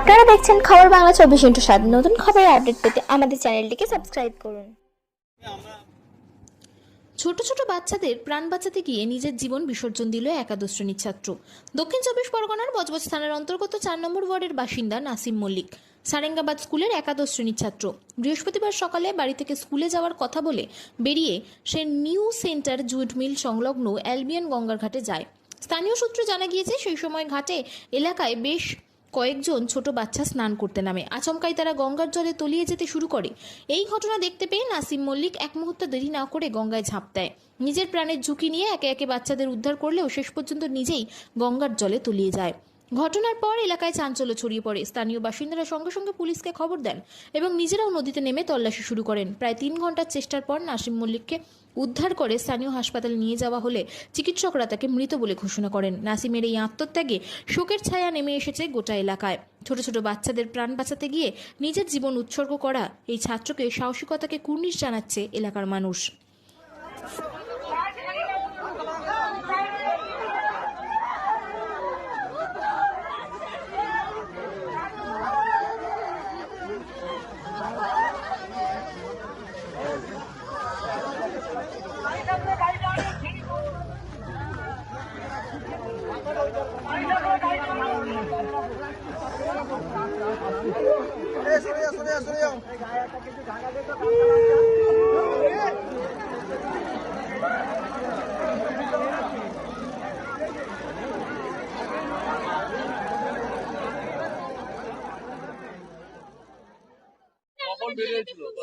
আপনারা দেখছেন খবর বাংলা 24x7। নতুন খবরের আপডেট পেতে আমাদের চ্যানেলটিকে সাবস্ক্রাইব করুন। ছোট ছোট বাচ্চাদের প্রাণ বাঁচাতে গিয়ে নিজের জীবন বিসর্জন দিল একাদশ শ্রেণীর ছাত্র। দক্ষিণ 24 পরগনার বজবজ থানার অন্তর্গত 4 নম্বর ওয়ার্ডের বাসিন্দা নাসিম মল্লিক সারেঙ্গাবাদ স্কুলের একাদশ শ্রেণীর ছাত্র। বৃহস্পতিবার সকালে বাড়ি থেকে স্কুলে যাওয়ার কথা বলে বেরিয়ে সে নিউ সেন্টার জুট মিল সংলগ্ন অ্যালবিয়ন গঙ্গার ঘাটে যায়। স্থানীয় সূত্রে জানা গিয়েছে সেই সময় ঘাটে এলাকায় বেশ কয়েকজন ছোট বাচ্চা স্নান করতে নামে। আচমকাই তারা গঙ্গার জলে তলিয়ে যেতে শুরু করে। এই ঘটনা দেখতে পেয়ে নাসিম মল্লিক এক মুহূর্ত দেরি না করে গঙ্গায় ঝাঁপ দেয়। নিজের প্রাণের ঝুঁকি নিয়ে একে একে বাচ্চাদের উদ্ধার করলেও শেষ পর্যন্ত নিজেই গঙ্গার জলে তলিয়ে যায়। ঘটনার পর এলাকায় চাঞ্চল্য ছড়িয়ে পড়ে। স্থানীয় বাসিন্দারা সঙ্গে সঙ্গে পুলিশকে খবর দেন এবং নিজেরাও নদীতে নেমে তল্লাশি শুরু করেন। প্রায় 3 ঘন্টার চেষ্টার পর নাসিম মল্লিককে উদ্ধার করে স্থানীয় হাসপাতালে নিয়ে যাওয়া হলে চিকিৎসকরা তাকে মৃত বলে ঘোষণা করেন। নাসিমের এই আত্মত্যাগে শোকের ছায়া নেমে এসেছে গোটা এলাকায়। ছোট ছোট বাচ্চাদের প্রাণ বাঁচাতে গিয়ে নিজের জীবন উৎসর্গ করা এই ছাত্রকে সাহসিকতাকে কুর্নিশ জানাচ্ছে এলাকার মানুষ।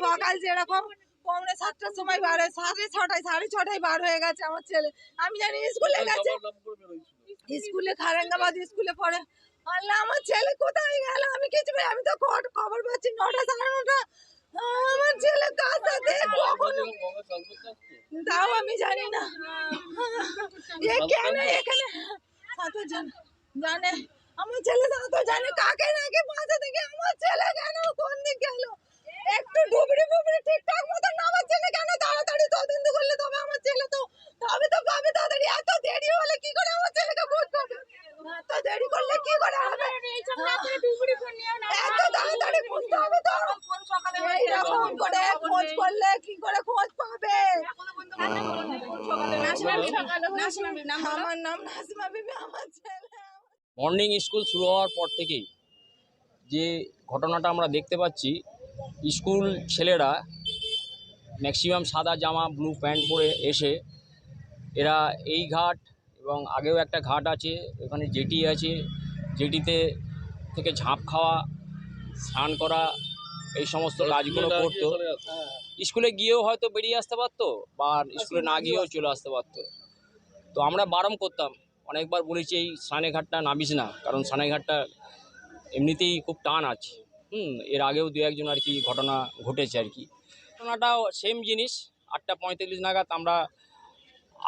সকাল যেরকম পৌনে 7টার সময় বার হয়, 6:30 বার হয়ে গেছে আমার ছেলে। আমি জানি স্কুলে গেছে, স্কুলে খারেঙ্গাবাদ স্কুলে পড়ে। আল্লাহ, আমার ছেলে কোথায় গেল আমি কিছু আমি তো খবর পাচ্ছি 9টা 9:30। আমার ছেলে কার সাথে কখন তাও আমি জানি না। কেন এখানে সাঁতার জানে আমার ছেলে, সাঁতার জানে কাকে নাকি বাঁচা থেকে আমার ছেলে কেন কোন দিক গেল? একটু ডুবড়ি ঠিকঠাক মতো নামার ছেলে কেন? তাড়াতাড়ি তদন্ত করলে তবে আমার ছেলে তো তবে তো পাবে তাড়াতাড়ি। এত দেরি হলে কি করে আমার ছেলেকে খোঁজ পাবে? এত দেরি করলে কি করে হবে? এত তাড়াতাড়ি খুঁজতে হবে তো। এইরকম করে খোঁজ করলে কি করে খোঁজ পাবে? আমার নাম নাসিমা বিবি। আমার ছেলে মর্নিং স্কুল শুরু হওয়ার পর থেকেই যে ঘটনাটা আমরা দেখতে পাচ্ছি, স্কুল ছেলেরা ম্যাক্সিমাম সাদা জামা ব্লু প্যান্ট পরে এসে এরা এই ঘাট এবং আগেও একটা ঘাট আছে, ওখানে জেটি আছে, জেটিতে থেকে ঝাঁপ খাওয়া, স্নান করা, এই সমস্ত কাজগুলো করতো। স্কুলে গিয়েও হয়তো বেরিয়ে আসতে পারতো বা স্কুলে না গিয়েও চলে আসতে পারতো। তো আমরা বারণ করতাম, অনেকবার বলেছি এই স্নানেঘাটটা নামিস না, কারণ স্নানেঘাটটা এমনিতেই খুব টান আছে। এর আগেও 2-1 আর কি ঘটনা ঘটেছে আর কি। ঘটনাটাও সেম জিনিস। 8:45 নাগাদ আমরা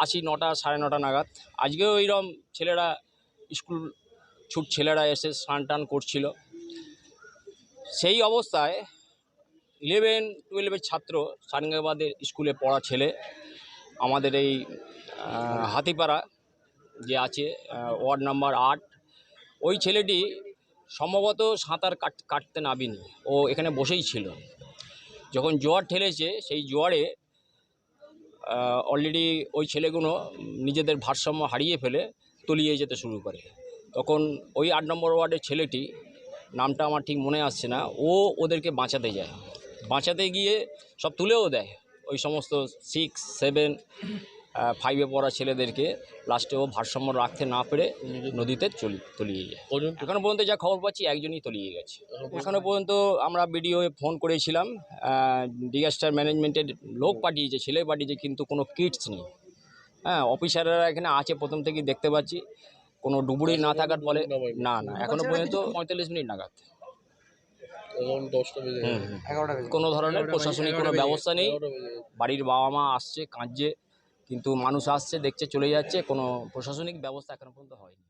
আসি, 9টা 9:30 নাগাদ। আজকেও এইরকম ছেলেরা স্কুল ছেলেরা এসে স্নান টান করছিল। সেই অবস্থায় 11-12 ছাত্র, সারেঙ্গাবাদের স্কুলে পড়া ছেলে, আমাদের এই হাতিপাড়া যে আছে ওয়ার্ড নাম্বার 8, ওই ছেলেটি সম্ভবত সাঁতার কাটতে নামেনি, ও এখানে বসেই ছিল। যখন জোয়ার ঠেলেছে, সেই জোয়ারে অলরেডি ওই ছেলেগুলো নিজেদের ভারসাম্য হারিয়ে ফেলে তলিয়ে যেতে শুরু করে। তখন ওই 8 নম্বর ওয়ার্ডের ছেলেটি, নামটা আমার ঠিক মনে আসছে না, ও ওদেরকে বাঁচাতে যায়। বাঁচাতে গিয়ে সব তুলেও দেয়, ওই সমস্ত 6, 7, 5-এ পড়া ছেলেদেরকে। লাস্টে ও ভারসাম্য রাখতে না পেরে নদীতে তলিয়ে যায়। এখনো পর্যন্ত যা খবর পাচ্ছি একজনই তলিয়ে গেছে। এখনো পর্যন্ত আমরা বিডিওয়ে ফোন করেছিলাম, ডিজাস্টার ম্যানেজমেন্টের লোক পাঠিয়েছে, ছেলে পাঠিয়েছে, কিন্তু কোনো কিটস নেই। অফিসাররা এখানে আছে প্রথম থেকেই দেখতে পাচ্ছি, কোনো ডুবুরি না থাকার ফলে না এখনো পর্যন্ত 45 মিনিট নাগাদ কোনো ধরনের প্রশাসনিক কোনো ব্যবস্থা নেই। বাড়ির বাবা মা আসছে, কাঁদছে, কিন্তু মানুষ আসছে, দেখছে, চলে যাচ্ছে, কোনো প্রশাসনিক ব্যবস্থা এখনো পর্যন্ত হয়নি।